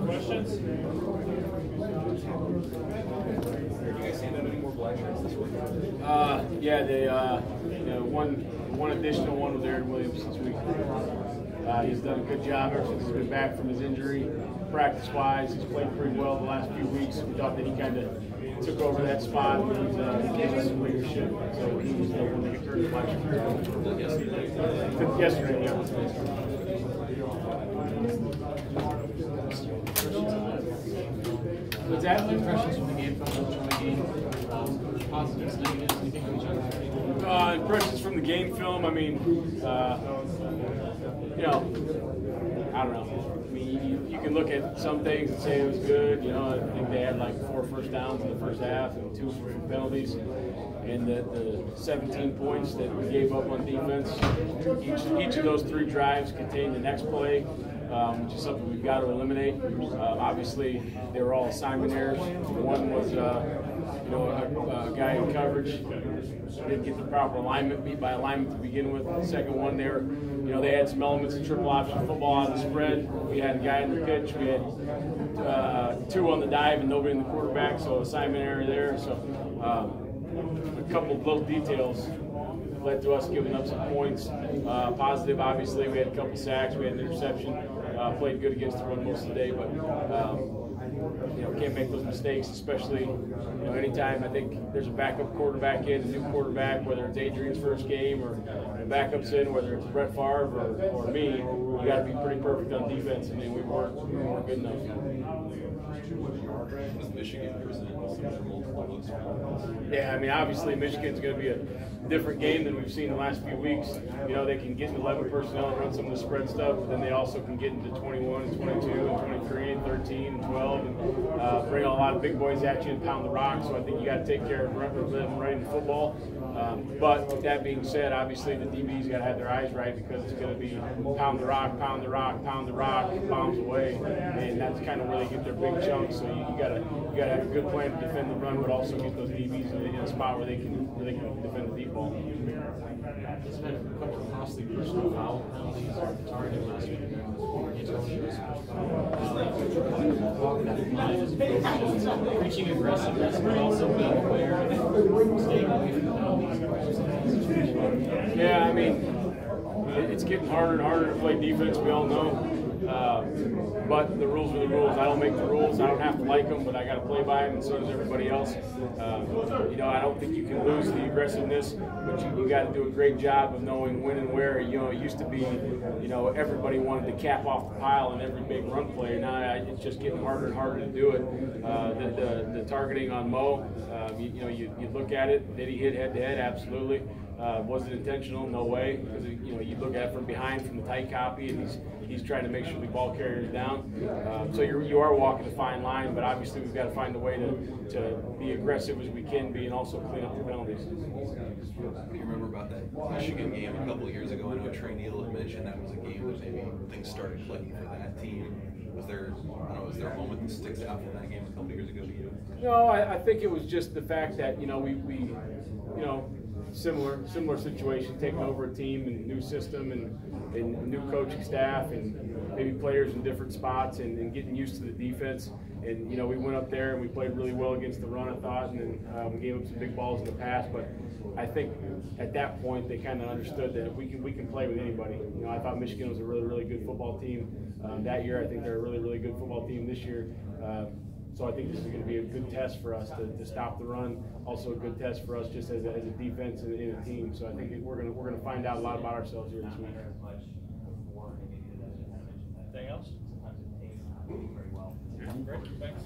Questions? Did you guys see that any more black shirts this week? Yeah, they one additional one with Aaron Williams this week. He's done a good job ever since he's been back from his injury. Practice-wise, he's played pretty well the last few weeks. We thought that he kind of took over that spot. He's given us some leadership, so he was the one that get turned black shirt. Yesterday, yeah. What's that? Impressions from the game, positives, negatives, anything from each other? Impressions from the game film. I mean, I don't know. I mean, you can look at some things and say it was good. I think they had like 4 first downs in the first half and 2 for penalties. And the 17 points that we gave up on defense, each of those 3 drives contained the next play, which is something we've got to eliminate. Obviously, they were all assignment errors. One was, a guy in coverage didn't get the proper alignment, beat by alignment to begin with. The second one there, they had some elements of triple option football on the spread. We had a guy in the pitch. We had 2 on the dive and nobody in the quarterback, so assignment error there. So a couple of little details led to us giving up some points. Positive, obviously, we had a couple sacks, we had an interception. Played good against the run most of the day, but can't make those mistakes, especially anytime I think there's a backup quarterback in, a new quarterback, whether it's Adrian's first game or a backup's in, whether it's Brett Favre or me, you got to be pretty perfect on defense. I mean, we weren't good enough. Does Michigan present multiple looks? Yeah, I mean, obviously Michigan's going to be a different game than we've seen the last few weeks. They can get in 11 personnel and run some of the spread stuff, but then they also can get into 21 and 22 and 23 and 13 and 12 and bring a lot of big boys at you and pound the rock. So I think you got to take care of them running the football. But with that being said, obviously the DB's got to have their eyes right, because it's going to be pound the rock, pound the rock, pound the rock, bombs away, and that's kind of where they get their big chunks. So you got to have a good plan to defend the run, but also get those DBs in a spot where they can defend the deep ball. There's been a couple of costly personal foul penalties at the target last week. Reaching aggressiveness, but also being aware and staying away from the penalties. Yeah, I mean, it's getting harder and harder to play defense, we all know. But the rules are the rules. I don't make the rules. I don't have to like them, but I got to play by them, and so does everybody else. I don't think you can lose the aggressiveness, but you got to do a great job of knowing when and where. It used to be, everybody wanted to cap off the pile in every big run play. Now it's just getting harder and harder to do it. The targeting on Mo, you look at it. Did he hit head-to-head? Absolutely. Was it intentional? No way. Because you look at it from behind, from the tight copy, and he's trying to make sure the ball carrier is down. So you are walking a fine line, but obviously we've got to find a way to be aggressive as we can be, and also clean up the penalties. What do you remember about that Michigan game a couple of years ago? I know Trey Neal had mentioned that was a game that maybe things started clicking for that team. Was there a moment that sticks out from that game a couple of years ago to you? No, I think it was just the fact that we similar situation, taking over a team and new system and new coaching staff and maybe players in different spots and getting used to the defense. And we went up there and we played really well against the run, I thought, and then we gave them some big balls in the pass. But I think at that point they kind of understood that we can play with anybody. I thought Michigan was a really, really good football team that year. I think they're a really, really good football team this year. So I think this is going to be a good test for us to stop the run. Also a good test for us just as a defense and a team. So I think we're going to find out a lot about ourselves here this week. Anything else? Great, thanks.